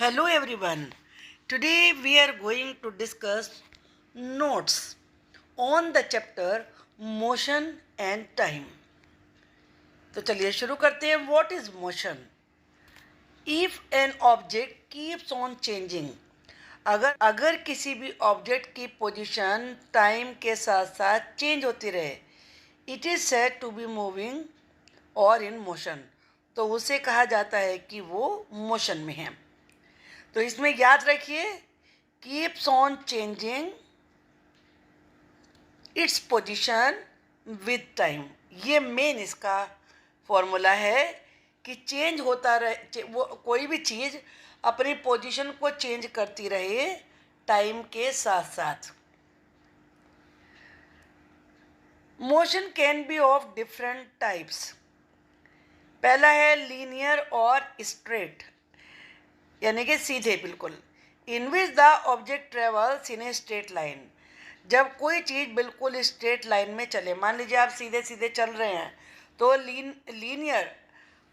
Hello everyone. Today we are going to discuss notes on the chapter motion and time. तो चलिए शुरू करते हैं. What is motion? If an object keeps on changing, अगर किसी भी ऑब्जेक्ट की पोजीशन टाइम के साथ साथ चेंज होती रहे, it is said to be moving और इन मोशन, तो उसे कहा जाता है कि वो मोशन में है. तो इसमें याद रखिए, keeps on changing its position with time, ये मेन इसका फॉर्मूला है कि चेंज होता रहे, वो कोई भी चीज़ अपनी पोजीशन को चेंज करती रहे टाइम के साथ साथ. Motion can be of different types. पहला है लीनियर और स्ट्रेट, यानी कि सीधे बिल्कुल. In which the object travels in a straight line, जब कोई चीज़ बिल्कुल स्ट्रेट लाइन में चले. मान लीजिए आप सीधे सीधे चल रहे हैं तो लीनियर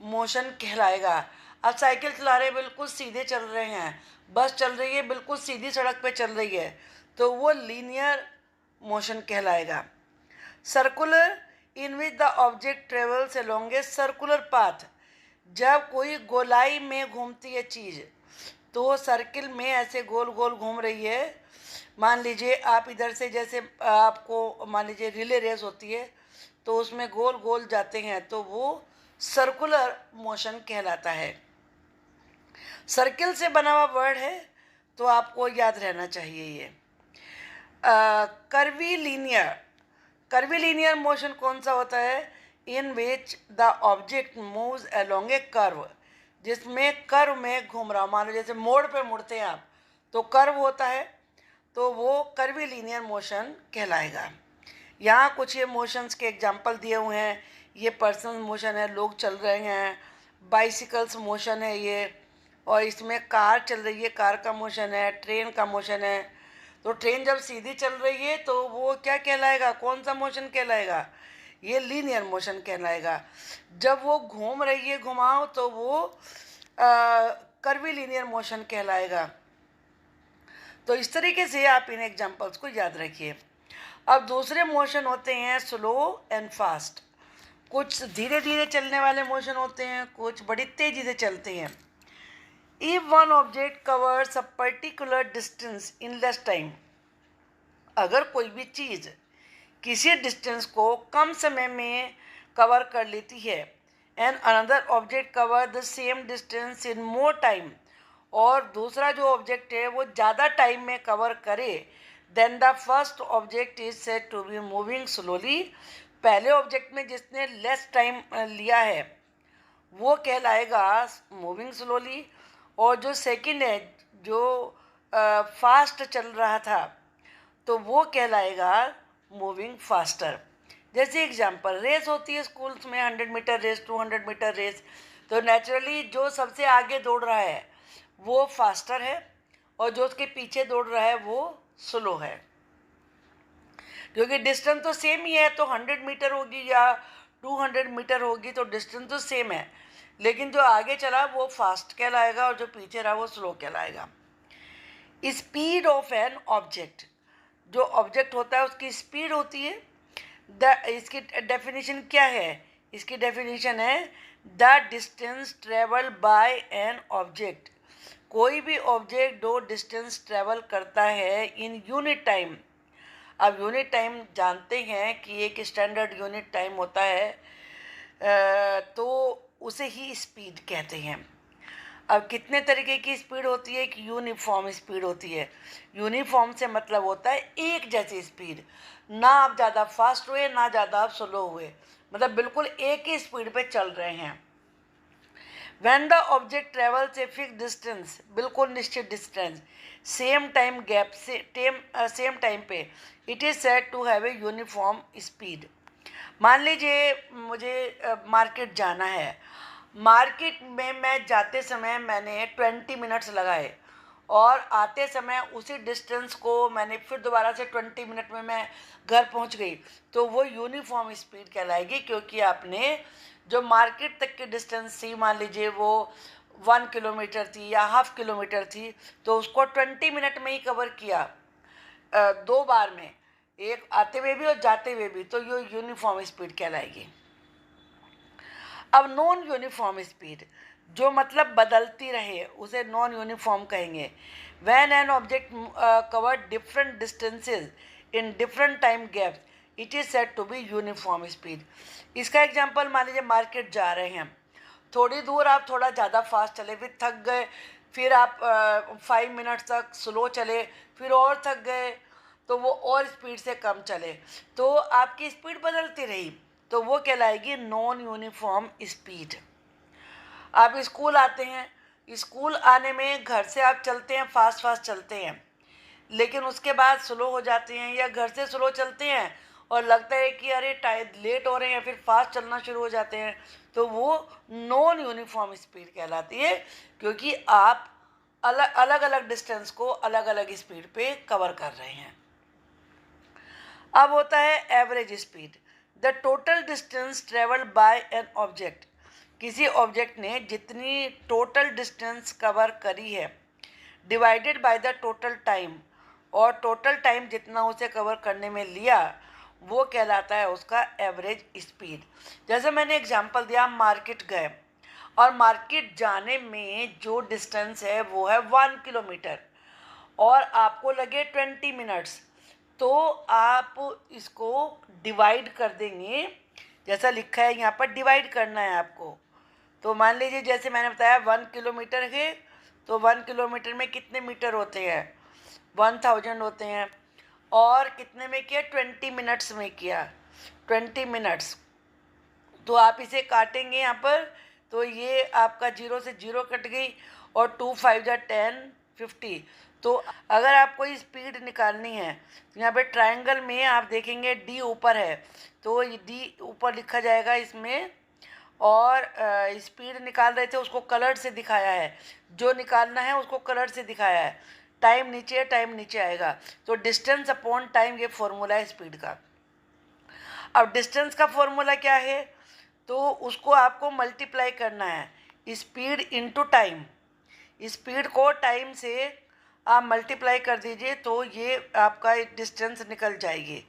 मोशन कहलाएगा. आप साइकिल चला रहे हैं, बिल्कुल सीधे चल रहे हैं, बस चल रही है बिल्कुल सीधी सड़क पे चल रही है, तो वो लीनियर मोशन कहलाएगा. Circular, in which the object travels along a circular path, जब कोई गोलाई में घूमती है चीज़, तो सर्किल में ऐसे गोल गोल घूम रही है. मान लीजिए आप इधर से, जैसे आपको मान लीजिए रिले रेस होती है तो उसमें गोल गोल जाते हैं, तो वो सर्कुलर मोशन कहलाता है. सर्किल से बना हुआ वर्ड है तो आपको याद रहना चाहिए ये. कर्वीलीनियर मोशन कौन सा होता है? In which the object moves along a curve, जिसमें कर्व में घूम रहा. मान लो जैसे मोड़ पे मुड़ते हैं आप, तो कर्व होता है, तो वो कर्वीलीनियर मोशन कहलाएगा. यहाँ कुछ ये मोशंस के एग्जांपल दिए हुए हैं. ये पर्सन मोशन है, लोग चल रहे हैं. बाइसिकल्स मोशन है ये, और इसमें कार चल रही है, कार का मोशन है. ट्रेन का मोशन है, तो ट्रेन जब सीधी चल रही है तो वो क्या कहलाएगा, कौन सा मोशन कहलाएगा? ये लीनियर मोशन कहलाएगा. जब वो घूम रही है घुमाओ, तो वो कर्वीलीनियर मोशन कहलाएगा. तो इस तरीके से आप इन एग्जांपल्स को याद रखिए. अब दूसरे मोशन होते हैं स्लो एंड फास्ट. कुछ धीरे धीरे चलने वाले मोशन होते हैं, कुछ बड़ी तेजी से चलते हैं. If one object covers a particular distance in less time, अगर कोई भी चीज़ किसी डिस्टेंस को कम समय में कवर कर लेती है, and another object cover the same distance in more time, और दूसरा जो ऑब्जेक्ट है वो ज़्यादा टाइम में कवर करे, then the first object is said to be moving slowly. पहले ऑब्जेक्ट में जिसने लेस टाइम लिया है वो कहलाएगा मूविंग स्लोली, और जो सेकंड है जो फास्ट चल रहा था, तो वो कहलाएगा मूविंग फास्टर. जैसे एग्जांपल, रेस होती है स्कूल्स में, 100 मीटर रेस, 200 मीटर रेस, तो नेचुरली जो सबसे आगे दौड़ रहा है वो फास्टर है, और जो उसके पीछे दौड़ रहा है वो स्लो है. क्योंकि डिस्टेंस तो सेम ही है, तो 100 मीटर होगी या 200 मीटर होगी, तो डिस्टेंस तो सेम है, लेकिन जो आगे चला वो फास्ट कहलाएगा और जो पीछे रहा वो स्लो कहलाएगा. स्पीड ऑफ एन ऑब्जेक्ट, जो ऑब्जेक्ट होता है उसकी स्पीड होती है. इसकी डेफिनेशन क्या है? इसकी डेफिनेशन है the distance travel by an object. कोई भी ऑब्जेक्ट जो डिस्टेंस ट्रेवल करता है इन यूनिट टाइम. अब यूनिट टाइम जानते हैं कि एक स्टैंडर्ड यूनिट टाइम होता है, तो उसे ही स्पीड कहते हैं. अब कितने तरीके की स्पीड होती है? कि यूनिफॉर्म स्पीड होती है. यूनिफॉर्म से मतलब होता है एक जैसी स्पीड, ना आप ज़्यादा फास्ट हुए ना ज़्यादा आप स्लो हुए, मतलब बिल्कुल एक ही स्पीड पे चल रहे हैं. When the object travels a fix distance, बिल्कुल निश्चित डिस्टेंस, सेम टाइम गैप से सेम टाइम पे, it is said to have a uniform speed. मान लीजिए मुझे मार्केट जाना है. मार्केट में मैं जाते समय मैंने 20 मिनट्स लगाए, और आते समय उसी डिस्टेंस को मैंने फिर दोबारा से 20 मिनट में मैं घर पहुंच गई, तो वो यूनिफॉर्म स्पीड कहलाएगी. क्योंकि आपने जो मार्केट तक की डिस्टेंस थी, मान लीजिए वो 1 किलोमीटर थी या हाफ किलोमीटर थी, तो उसको 20 मिनट में ही कवर किया, 2 बार में, एक आते हुए भी और जाते हुए भी, तो ये यूनिफॉर्म स्पीड कहलाएगी। अब नॉन यूनिफॉर्म स्पीड, जो मतलब बदलती रहे, उसे नॉन यूनिफॉर्म कहेंगे। When an object cover different distances in different time gaps, it is said to be uniform speed. इसका एग्जांपल मान लीजिए मार्केट जा रहे हैं, थोड़ी दूर आप थोड़ा ज़्यादा फास्ट चले, फिर थक गए, फिर आप 5 मिनट तक स्लो चले, फिर और थक गए, तो वो और स्पीड से कम चले, तो आपकी स्पीड बदलती रही, तो वो कहलाएगी नॉन यूनिफॉर्म स्पीड। आप स्कूल आते हैं, स्कूल आने में घर से आप चलते हैं, फास्ट फास्ट चलते हैं, लेकिन उसके बाद स्लो हो जाते हैं, या घर से स्लो चलते हैं और लगता है कि अरे टाइम लेट हो रहे हैं, फिर फास्ट चलना शुरू हो जाते हैं, तो वो नॉन यूनिफॉर्म स्पीड कहलाती है, क्योंकि आप अलग अलग अलग डिस्टेंस को अलग अलग स्पीड पे कवर कर रहे हैं। अब होता है average speed, the total distance travelled bye an object. किसी ऑब्जेक्ट ने जितनी टोटल डिस्टेंस कवर करी है divided by the total time, और टोटल टाइम जितना उसे कवर करने में लिया, वो कहलाता है उसका एवरेज स्पीड। जैसे मैंने एग्जांपल दिया, मार्केट गए और मार्केट जाने में जो डिस्टेंस है वो है 1 किलोमीटर, और आपको लगे 20 मिनट्स, तो आप इसको डिवाइड कर देंगे, जैसा लिखा है यहाँ पर डिवाइड करना है आपको। तो मान लीजिए जैसे मैंने बताया 1 किलोमीटर है, तो 1 किलोमीटर में कितने मीटर होते हैं, 1000 होते हैं, और कितने में किया, 20 मिनट्स में किया, 20 मिनट्स। तो आप इसे काटेंगे यहाँ पर, तो ये आपका 0 से 0 कट गई, और 2 5 जा 10 50। तो अगर आपको स्पीड निकालनी है, तो यहाँ पे ट्रायंगल में आप देखेंगे डी ऊपर है, तो डी ऊपर लिखा जाएगा इसमें, और स्पीड निकाल रहे थे उसको कलर से दिखाया है, जो निकालना है उसको कलर से दिखाया है, टाइम नीचे है, टाइम नीचे आएगा, तो डिस्टेंस अपॉन टाइम ये फॉर्मूला है स्पीड का। अब डिस्टेंस का फॉर्मूला क्या है, तो उसको आपको मल्टीप्लाई करना है, स्पीड इनटू टाइम, स्पीड को टाइम से आप मल्टीप्लाई कर दीजिए, तो ये आपका डिस्टेंस निकल जाएगी।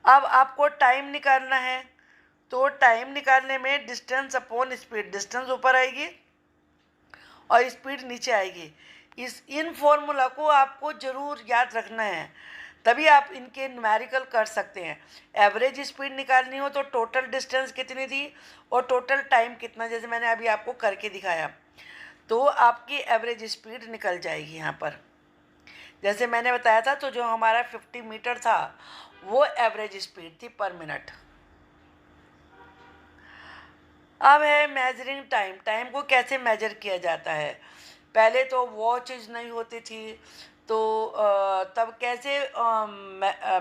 अब आपको टाइम निकालना है, तो टाइम निकालने में डिस्टेंस अपॉन स्पीड, डिस्टेंस ऊपर आएगी और स्पीड नीचे आएगी। इन फॉर्मूला को आपको ज़रूर याद रखना है, तभी आप इनके न्यूमेरिकल कर सकते हैं। एवरेज स्पीड निकालनी हो तो टोटल डिस्टेंस कितनी थी और टोटल टाइम कितना, जैसे मैंने अभी आपको करके दिखाया, तो आपकी एवरेज स्पीड निकल जाएगी यहाँ पर। जैसे मैंने बताया था, तो जो हमारा 50 मीटर था वो एवरेज स्पीड थी पर मिनट। अब है मेजरिंग टाइम, टाइम को कैसे मेजर किया जाता है। पहले तो वॉचेज नहीं होती थी, तो तब कैसे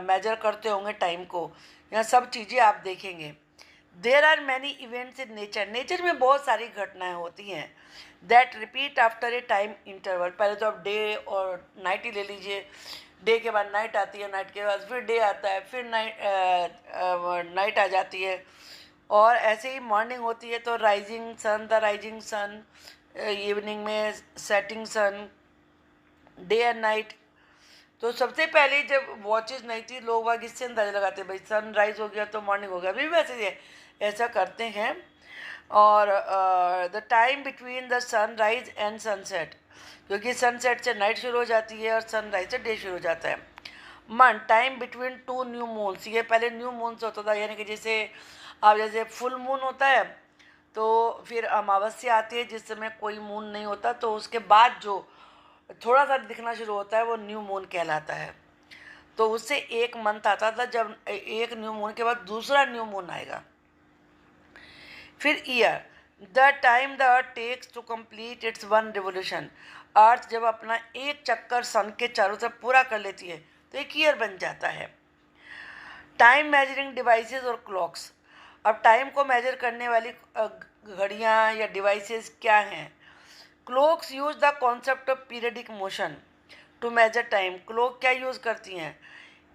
मेजर करते होंगे टाइम को, यह सब चीज़ें आप देखेंगे। There are many events in nature, nature में बहुत सारी घटनाएं होती हैं, that repeat after a time interval. पहले तो आप डे और नाइट ही ले लीजिए, डे के बाद नाइट आती है, नाइट के बाद फिर डे आता है, फिर नाइट आ जाती है, और ऐसे ही मॉर्निंग होती है तो rising sun, the rising sun, evening में setting sun, day and night. तो सबसे पहले जब वॉचेस नहीं थी, लोग वाग इससे अंदाज़ा लगाते भाई सनराइज हो गया तो मॉर्निंग हो गया, अभी वैसे ऐसा करते हैं। और the time between the sunrise and sunset, क्योंकि सनसेट से नाइट शुरू हो जाती है और सनराइज से डे शुरू हो जाता है। Month, time between 2 new moons, ये पहले न्यू मून्स होता था, यानी कि जैसे अब जैसे फुल मून होता है तो फिर अमावस्या आती है जिस समय कोई मून नहीं होता, तो उसके बाद जो थोड़ा सा दिखना शुरू होता है वो न्यू मून कहलाता है। तो उससे एक मंथ आता था, जब एक न्यू मून के बाद दूसरा न्यू मून आएगा। फिर year, the time the earth takes to complete its 1 revolution, earth जब अपना एक चक्कर सन के चारों तरफ पूरा कर लेती है तो एक ईयर बन जाता है। टाइम मेजरिंग डिवाइसेस और क्लॉक्स, अब टाइम को मेजर करने वाली घड़ियाँ या डिवाइसेस क्या हैं। Clocks use the concept of periodic motion to measure time, clock क्या यूज़ करती हैं,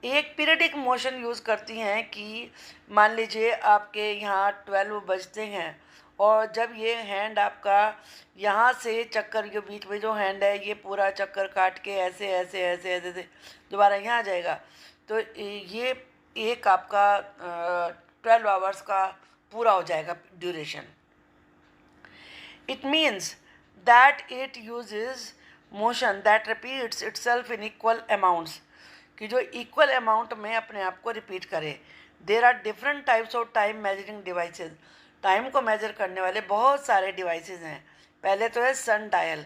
एक पीरियडिक मोशन यूज़ करती हैं कि मान लीजिए आपके यहाँ 12 बजते हैं और जब ये हैंड आपका यहाँ से चक्कर, ये बीच में जो हैंड है ये पूरा चक्कर काट के ऐसे ऐसे ऐसे ऐसे ऐसे दोबारा यहाँ आ जाएगा, तो ये एक आपका 12 आवर्स का पूरा हो जाएगा duration. It means that it uses motion that repeats itself in equal amounts, कि जो इक्वल अमाउंट में अपने आप को रिपीट करे. There are different types of time measuring devices. Time को मेजर करने वाले बहुत सारे डिवाइसेस हैं. पहले तो है सन डायल.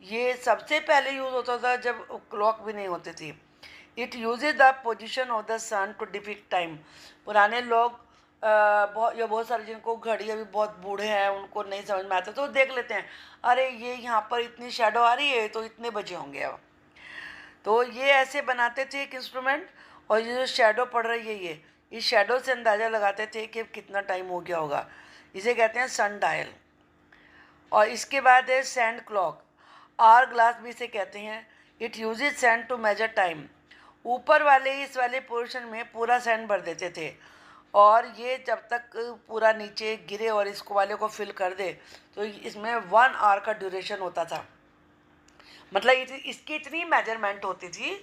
ये सबसे पहले यूज़ होता था जब क्लॉक भी नहीं होती थी. It uses the position of the sun to depict time. पुराने लोग बहुत सारे जिनको घड़ी अभी बहुत बूढ़े हैं उनको नहीं समझ में आता तो देख लेते हैं, अरे ये यहाँ पर इतनी शेडो आ रही है तो इतने बजे होंगे अब. तो ये ऐसे बनाते थे एक इंस्ट्रूमेंट, और ये जो शेडो पड़ रही है ये इस शेडो से अंदाज़ा लगाते थे कि कितना टाइम हो गया होगा. इसे कहते हैं सन डायल. और इसके बाद है सैंड क्लॉक. आर ग्लास भी इसे कहते हैं. It uses sand to measure time. ऊपर वाले इस वाले पोर्शन में पूरा सैंड भर देते थे, और ये जब तक पूरा नीचे गिरे और इसको वाले को फिल कर दे तो इसमें 1 आवर का ड्यूरेशन होता था. मतलब इसकी इतनी मेजरमेंट होती थी,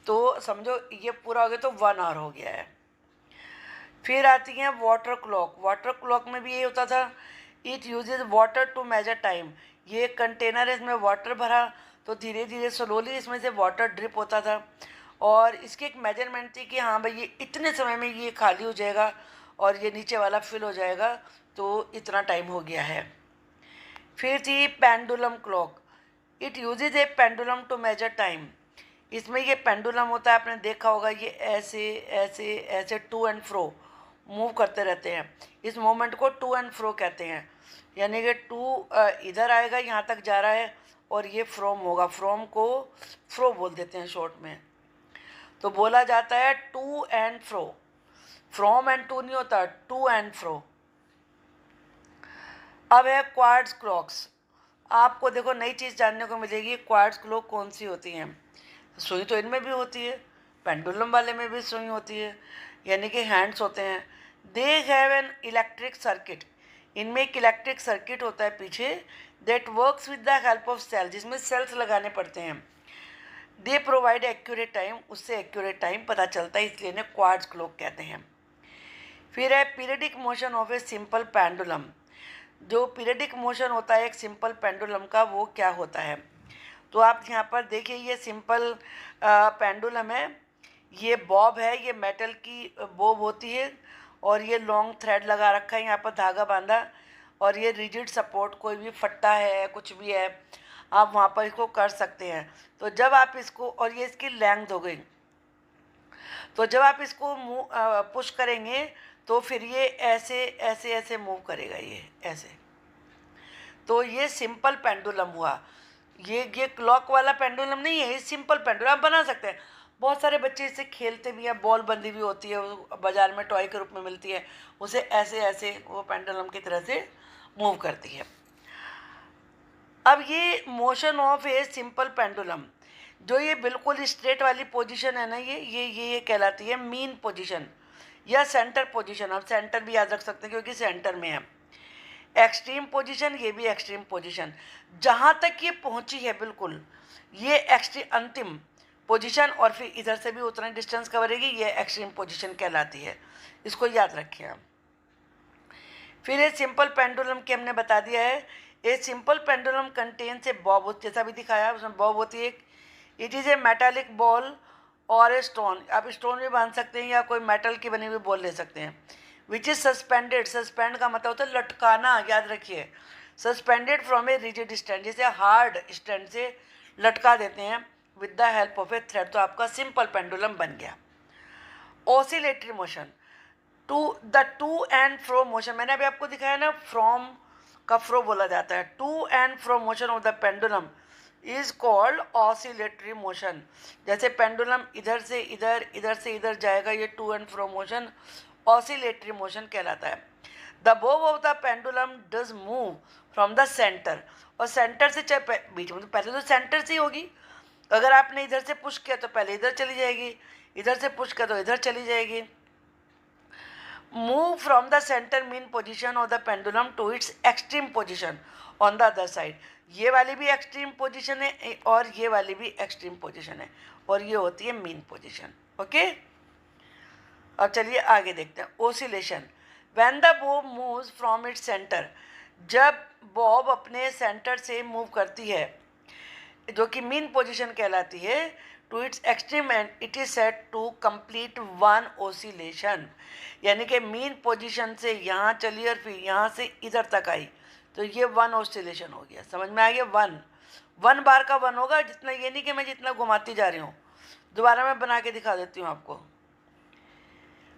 तो समझो ये पूरा हो गया तो 1 आवर हो गया है. फिर आती है वाटर क्लॉक. वाटर क्लॉक में भी ये होता था. It uses water to measure time. ये कंटेनर है, इसमें वाटर भरा तो धीरे धीरे स्लोली इसमें से वाटर ड्रिप होता था, और इसकी एक मेजरमेंट थी कि हाँ भाई ये इतने समय में ये खाली हो जाएगा और ये नीचे वाला फिल हो जाएगा, तो इतना टाइम हो गया है. फिर थी pendulum clock. It uses a pendulum to measure time. इसमें ये पेंडुलम होता है, आपने देखा होगा, ये ऐसे ऐसे ऐसे टू एंड फ्रो मूव करते रहते हैं. इस मोमेंट को टू एंड फ्रो कहते हैं. यानी कि टू इधर आएगा, यहाँ तक जा रहा है, और ये फ्रोम होगा. फ्रोम को फ्रो बोल देते हैं शॉर्ट में. तो बोला जाता है to and fro. From and to नहीं होता, टू एंड फ्रो. अब है क्वार्ट्ज क्लॉक्स. आपको देखो नई चीज़ जानने को मिलेगी. क्वार्ट्ज क्लॉक कौन सी होती हैं? सुई तो इनमें भी होती है, पेंडुलम वाले में भी सुई होती है, यानी कि हैंड्स होते हैं. They have an electric circuit. इनमें एक इलेक्ट्रिक सर्किट होता है पीछे, that works with the help of cell, जिसमें सेल्स लगाने पड़ते हैं. They provide accurate time. उससे एक्यूरेट टाइम पता चलता है, इसलिए इन्हें क्वार्ट्ज क्लॉक कहते हैं. फिर है periodic motion of a simple pendulum. जो पीरियडिक मोशन होता है एक सिंपल पेंडुलम का, वो क्या होता है? तो आप यहाँ पर देखिए, ये सिंपल पेंडुलम है. ये बॉब है, ये मेटल की बॉब होती है, और ये लॉन्ग थ्रेड लगा रखा है यहाँ पर, धागा बांधा, और ये रिजिड सपोर्ट, कोई भी फट्टा है कुछ भी है आप वहाँ पर इसको कर सकते हैं. तो जब आप इसको, और ये इसकी लेंथ हो गई, तो जब आप इसको पुश करेंगे तो फिर ये ऐसे ऐसे ऐसे मूव करेगा, ये ऐसे. तो ये सिंपल पेंडुलम हुआ. ये क्लॉक वाला पेंडुलम नहीं है, ये सिंपल पेंडुलम आप बना सकते हैं. बहुत सारे बच्चे इससे खेलते भी हैं. बॉल बंधी हुई होती है, वो बाज़ार में टॉय के रूप में मिलती है, उसे ऐसे ऐसे वो पेंडुलम की तरह से मूव करती है. अब ये motion of a simple pendulum, जो ये बिल्कुल स्ट्रेट वाली पोजीशन है ना, ये कहलाती है मीन पोजीशन या सेंटर पोजीशन. आप सेंटर भी याद रख सकते हैं क्योंकि सेंटर में है. एक्सट्रीम पोजीशन, ये भी एक्सट्रीम पोजीशन. जहाँ तक ये पहुँची है बिल्कुल, ये एक्सट्रीम अंतिम पोजीशन, और फिर इधर से भी उतना डिस्टेंस कवरेगी, ये एक्सट्रीम पोजीशन कहलाती है. इसको याद रखिए आप. फिर ये सिंपल पेंडुलम की हमने बता दिया है. A simple pendulum contains A Bob, जैसा भी दिखाया उसमें बॉब होती है. It is A metallic ball और ए स्टोन. आप स्टोन भी बांध सकते हैं या कोई मेटल की बनी हुई बॉल ले सकते हैं. Which is suspended. सस्पेंड का मतलब होता है लटकाना, याद रखिए. Suspended from a rigid stand, जैसे हार्ड स्टैंड से लटका देते हैं with the help of a thread. तो आपका सिंपल पेंडुलम बन गया. Oscillatory motion, to and fro motion, मैंने अभी आपको दिखाया ना, फ्रॉम का फ्रो बोला जाता है. To and fro motion of the pendulum is called oscillatory motion. जैसे पेंडुलम इधर से इधर, इधर से इधर जाएगा, ये to and fro motion oscillatory motion कहलाता है. The bob of the pendulum does move from the centre. और सेंटर से चाहे बीच में, तो पहले तो सेंटर से ही होगी. अगर आपने इधर से पुश किया तो पहले इधर चली जाएगी, इधर से पुश किया तो इधर चली जाएगी. move from the center mean position of the pendulum to its extreme position on the other side. ये वाली भी एक्सट्रीम पोजीशन है और ये वाली भी एक्सट्रीम पोजीशन है और ये होती है मीन पोजीशन. ओके, अब चलिए आगे देखते हैं. Oscillation. When the bob moves from its centre, जब बॉब अपने सेंटर से मूव करती है जो कि मीन पोजीशन कहलाती है, to its extreme end it is said to complete one oscillation. यानी कि मीन पोजीशन से यहाँ चली और फिर यहाँ से इधर तक आई, तो ये वन ओसिलेशन हो गया. समझ में आ गया? वन बार का वन होगा. जितना, ये नहीं कि मैं जितना घुमाती जा रही हूँ. दोबारा मैं बना के दिखा देती हूँ आपको.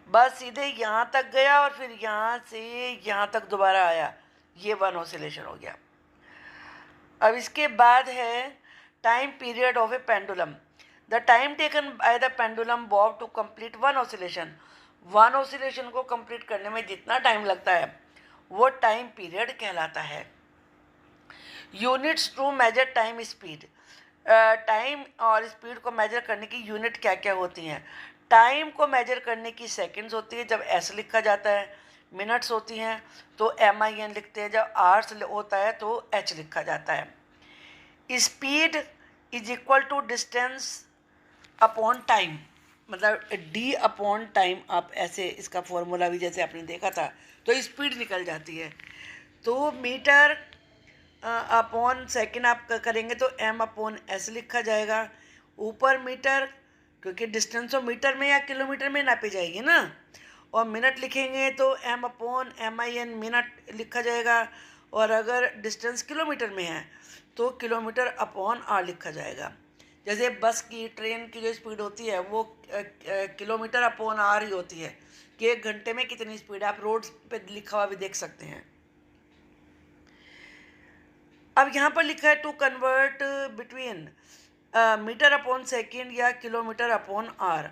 बस सीधे यहाँ तक गया और फिर यहाँ से यहाँ तक दोबारा आया, ये वन ओसिलेशन हो गया. अब इसके बाद है time period of a pendulum. The time taken by the pendulum bob to complete one oscillation. One oscillation को कंप्लीट करने में जितना टाइम लगता है वो टाइम पीरियड कहलाता है. Units to measure time speed. Time और स्पीड को मेजर करने की यूनिट क्या क्या होती हैं? टाइम को मेजर करने की सेकंड्स होती है जब एस लिखा जाता है. मिनट्स होती हैं तो MIN लिखते हैं. जब आवर्स होता है तो H लिखा जाता है. Speed is equal to distance upon time, मतलब D अपॉन टाइम. आप ऐसे इसका फॉर्मूला भी जैसे आपने देखा था तो स्पीड निकल जाती है. तो मीटर अपॉन सेकेंड आप करेंगे तो M अपॉन S लिखा जाएगा. ऊपर मीटर, क्योंकि डिस्टेंस तो मीटर में या किलोमीटर में नापी जाएगी ना. और मिनट लिखेंगे तो M अपॉन MIN मिनट लिखा जाएगा. और अगर डिस्टेंस किलोमीटर में है तो किलोमीटर अपॉन R लिखा जाएगा. जैसे बस की, ट्रेन की जो स्पीड होती है वो किलोमीटर अपॉन R ही होती है कि 1 घंटे में कितनी स्पीड. आप रोड पे लिखा हुआ भी देख सकते हैं. अब यहाँ पर लिखा है to convert between metre upon second या किलोमीटर अपॉन R.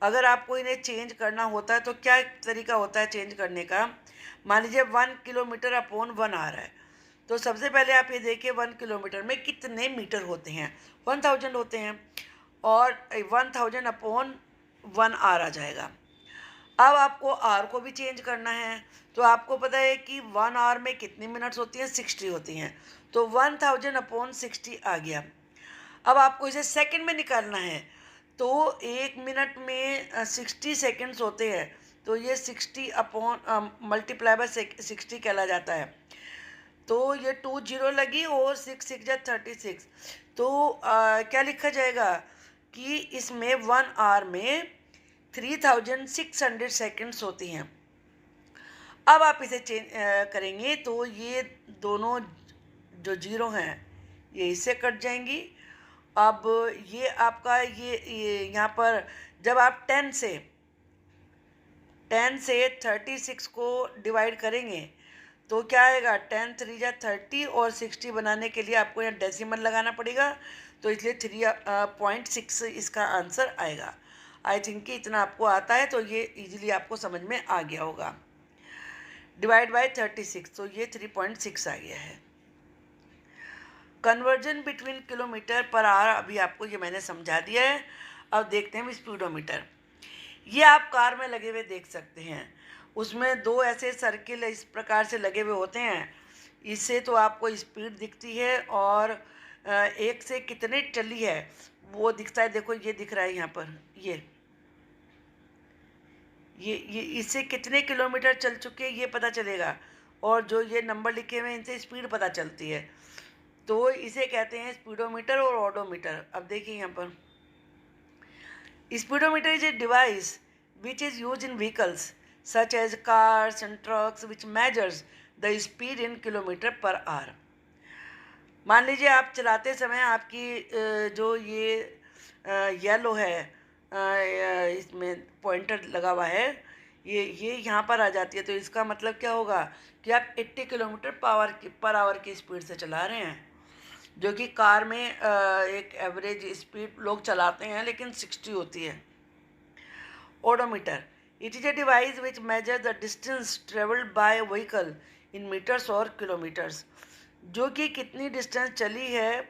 अगर आपको इन्हें चेंज करना होता है तो क्या तरीका होता है चेंज करने का? मान लीजिए 1 किलोमीटर अपॉन 1 R है, तो सबसे पहले आप ये देखिए 1 किलोमीटर में कितने मीटर होते हैं? 1000 होते हैं और 1000 अपॉन 1 R आ जाएगा. अब आपको R को भी चेंज करना है तो आपको पता है कि 1 आवर में कितनी मिनट्स होती हैं? 60 होती हैं. तो 1000 अपॉन 60 आ गया. अब आपको इसे सेकंड में निकालना है तो 1 मिनट में 60 सेकंड्स होते हैं, तो ये 60 अपॉन मल्टीप्लाई बाय 60 कहला जाता है. तो ये 2 जीरो लगी और 6 6 जा 36. तो क्या लिखा जाएगा कि इसमें 1 आवर में 3600 सेकंड्स होती हैं. अब आप इसे चेंज करेंगे तो ये दोनों जो जीरो हैं ये इससे कट जाएंगी. अब ये आपका ये यहाँ पर जब आप 10 से 36 को डिवाइड करेंगे तो क्या आएगा? 10 3 जा 30 और 60 बनाने के लिए आपको यहाँ डेसिमल लगाना पड़ेगा, तो इसलिए 3.6 इसका आंसर आएगा. आई थिंक कि इतना आपको आता है तो ये इजीली आपको समझ में आ गया होगा. डिवाइड बाय 36, तो ये 3.6 आ गया है. Conversion between kilometre per our अभी आपको ये मैंने समझा दिया है. अब देखते हैं स्पीडोमीटर. ये आप कार में लगे हुए देख सकते हैं. उसमें 2 ऐसे सर्किल इस प्रकार से लगे हुए होते हैं. इससे तो आपको स्पीड दिखती है और एक से कितनी चली है वो दिखता है. देखो ये दिख रहा है यहाँ पर, ये इससे कितने किलोमीटर चल चुके हैं ये पता चलेगा. और जो ये नंबर लिखे हुए हैं इनसे स्पीड पता चलती है. तो इसे कहते हैं स्पीडोमीटर और ओडोमीटर. अब देखिए यहाँ पर speedometer is a device which is use in vehicles such as cars and trucks which measures the speed in kilometre per hour. मान लीजिए आप चलाते समय आपकी जो ये येलो है, इसमें पॉइंटर लगा हुआ है, ये यहाँ पर आ जाती है. तो इसका मतलब क्या होगा कि आप 80 किलोमीटर पर आवर की स्पीड से चला रहे हैं, जो कि कार में एक एवरेज स्पीड लोग चलाते हैं लेकिन 60 होती है. Odometer. It is a device which measure the distance travelled by vehicle in metres और किलोमीटर्स. जो कि कितनी डिस्टेंस चली है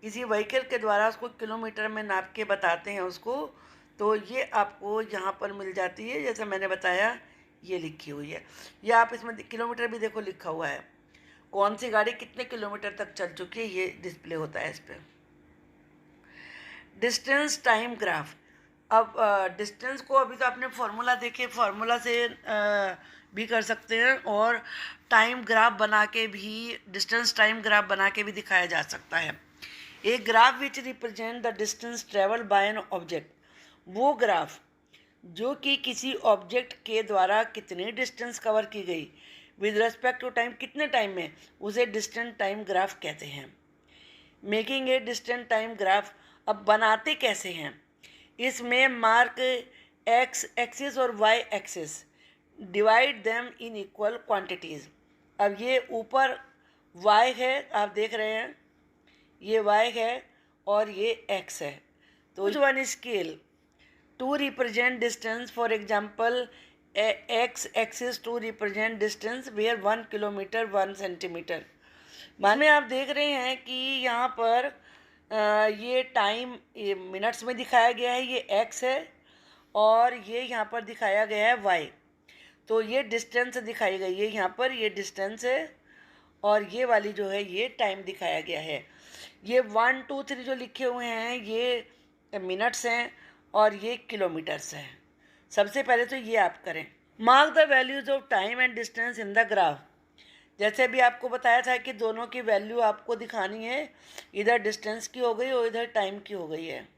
किसी व्हीकल के द्वारा उसको किलोमीटर में नाप के बताते हैं उसको. तो ये आपको यहाँ पर मिल जाती है. जैसे मैंने बताया ये लिखी हुई है, या आप इसमें किलोमीटर भी देखो लिखा हुआ है, कौन सी गाड़ी कितने किलोमीटर तक चल चुकी है, ये डिस्प्ले होता है इस पर। Distance time graph. अब डिस्टेंस को अभी तो आपने फार्मूला देखे, फार्मूला से भी कर सकते हैं, और टाइम ग्राफ बना के भी, डिस्टेंस टाइम ग्राफ बना के भी दिखाया जा सकता है। एक graph which represent the distance travel by an object, वो ग्राफ जो कि किसी ऑब्जेक्ट के द्वारा कितनी डिस्टेंस कवर की गई विद रेस्पेक्ट टू टाइम, कितने टाइम में, उसे डिस्टेंस टाइम ग्राफ कहते हैं। Making a distance time graph, अब बनाते कैसे हैं, इसमें मार्क एक्स एक्सिस और Y axis, divide them in equal quantities. अब ये ऊपर वाई है, आप देख रहे हैं ये वाई है और ये एक्स है, तो one scale to represent distance, for example X axis to represent distance where 1 kilometre 1 centimetre. मान में आप देख रहे हैं कि यहाँ पर ये टाइम मिनट्स में दिखाया गया है, ये एक्स है, और ये यहाँ पर दिखाया गया है वाई, तो ये डिस्टेंस दिखाई गई है यहाँ पर, ये डिस्टेंस है, और ये वाली जो है ये टाइम दिखाया गया है। ये 1 2 3 जो लिखे हुए हैं ये मिनट्स हैं और ये किलोमीटर्स हैं। सबसे पहले तो ये आप करें, mark the values of time and distance in the graph. जैसे भी आपको बताया था कि दोनों की वैल्यू आपको दिखानी है, इधर डिस्टेंस की हो गई और इधर टाइम की हो गई है।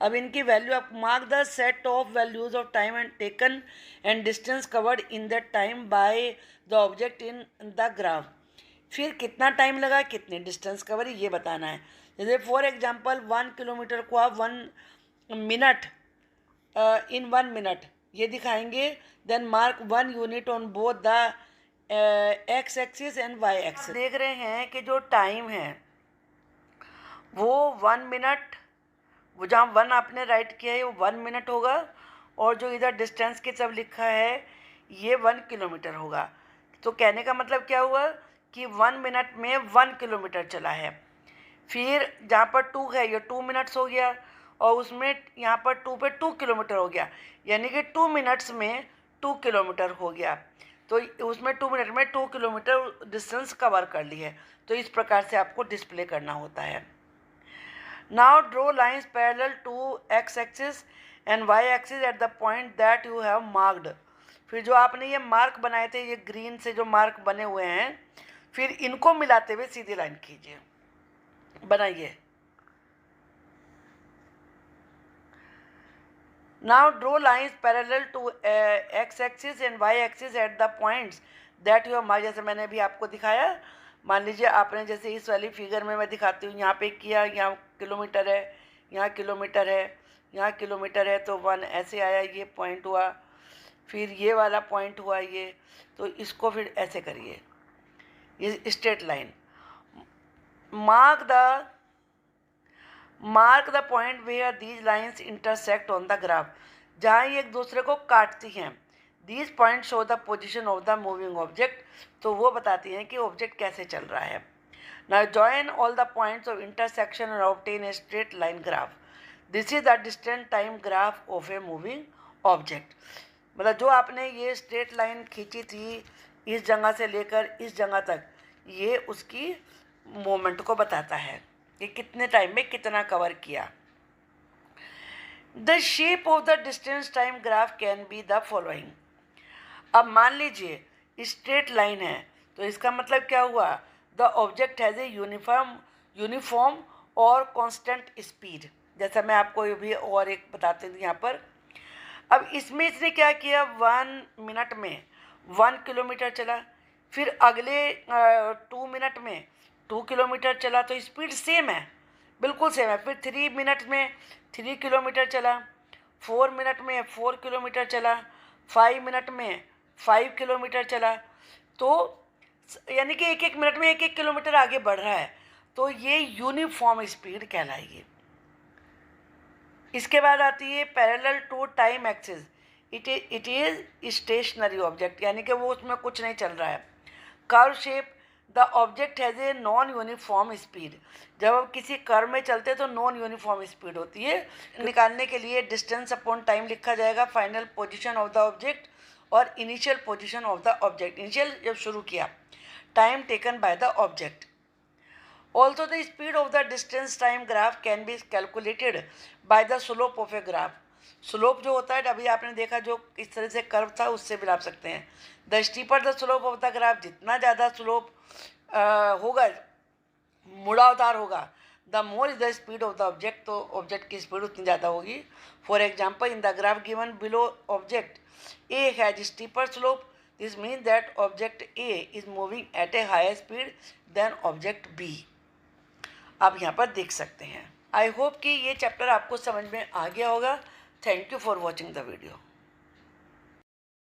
अब इनकी वैल्यू आप mark the set of values of time and taken and distance covered in the time bye the object in the graph. फिर कितना टाइम लगा, कितने डिस्टेंस कवर, ये बताना है। जैसे फॉर एग्जांपल 1 किलोमीटर को आप 1 मिनट इन 1 मिनट ये दिखाएंगे, then mark 1 unit on both the X axis and Y axis. देख रहे हैं कि जो टाइम है वो 1 मिनट, वो जहाँ 1 आपने राइट किया है वो 1 मिनट होगा, और जो इधर डिस्टेंस के सब लिखा है ये 1 किलोमीटर होगा। तो कहने का मतलब क्या हुआ कि 1 मिनट में 1 किलोमीटर चला है। फिर जहाँ पर 2 है ये 2 मिनट्स हो गया, और उसमें यहाँ पर 2 पे 2 किलोमीटर हो गया, यानी कि 2 मिनट्स में 2 किलोमीटर हो गया। तो उसमें 2 मिनट में 2 किलोमीटर डिस्टेंस कवर कर ली है। तो इस प्रकार से आपको डिस्प्ले करना होता है। Now draw lines parallel to X axis and Y axis at the point that you have marked. फिर जो आपने ये मार्क बनाए थे, ये ग्रीन से जो मार्क बने हुए हैं, फिर इनको मिलाते हुए सीधी लाइन खींचिए, बनाइए। Now draw lines parallel to x axis and y axis at the points that you have marked। जैसे मैंने अभी आपको दिखाया, मान लीजिए आपने जैसे इस वाली फिगर में मैं दिखाती हूँ, यहाँ पे किया, यहाँ किलोमीटर है, यहाँ किलोमीटर है, यहाँ किलोमीटर है, तो 1 ऐसे आया, ये पॉइंट हुआ, फिर ये वाला पॉइंट हुआ ये, तो इसको फिर ऐसे करिए, ये straight line. Mark the point where these lines intersect on the graph, जहाँ ये एक दूसरे को काटती हैं। These point show the position of the moving object, तो वो बताती हैं कि ऑब्जेक्ट कैसे चल रहा है। Now join all the points of intersection और obtain a straight line graph. This is the distance time graph of a moving object. मतलब जो आपने ये स्ट्रेट लाइन खींची थी इस जगह से लेकर इस जगह तक, ये उसकी मोमेंट को बताता है कि कितने टाइम में कितना कवर किया। The shape of the distance time graph can be the following. अब मान लीजिए स्ट्रेट लाइन है, तो इसका मतलब क्या हुआ, the object has a uniform और कांस्टेंट स्पीड। जैसा मैं आपको ये भी और एक बताते हूँ यहाँ पर। अब इसमें इसने क्या किया, 1 मिनट में 1 किलोमीटर चला, फिर अगले 2 मिनट में 2 किलोमीटर चला, तो स्पीड सेम है, बिल्कुल सेम है। फिर 3 मिनट में 3 किलोमीटर चला, 4 मिनट में 4 किलोमीटर चला, 5 मिनट में 5 किलोमीटर चला। तो यानी कि 1-1 मिनट में 1-1 किलोमीटर आगे बढ़ रहा है, तो ये यूनिफॉर्म स्पीड कहलाएगी। इसके बाद आती है parallel to time axis. It is stationary object, यानी कि वो उसमें कुछ नहीं चल रहा है। Curve shape, the object has a non uniform speed. जब हम किसी कर्व में चलते हैं तो नॉन यूनिफॉर्म स्पीड होती है। निकालने के लिए डिस्टेंस अपॉन टाइम लिखा जाएगा, final position of the object, और initial position of the object, initial जब शुरू किया, time taken by the object. Also the speed of the distance time graph can be calculated by the slope of a graph. Slope जो होता है, अभी आपने देखा जो इस तरह से कर्व था, उससे भी नाप सकते हैं। The steeper the slope of the graph, जितना ज़्यादा स्लोप होगा, मुड़ावतार होगा, the more is the speed of the object, तो ऑब्जेक्ट की स्पीड उतनी ज़्यादा होगी। For example, in the graph given below object A has steeper slope, this mean that object A is moving at a higher speed than object B. आप यहाँ पर देख सकते हैं। आई होप कि ये चैप्टर आपको समझ में आ गया होगा। Thank you for watching the video.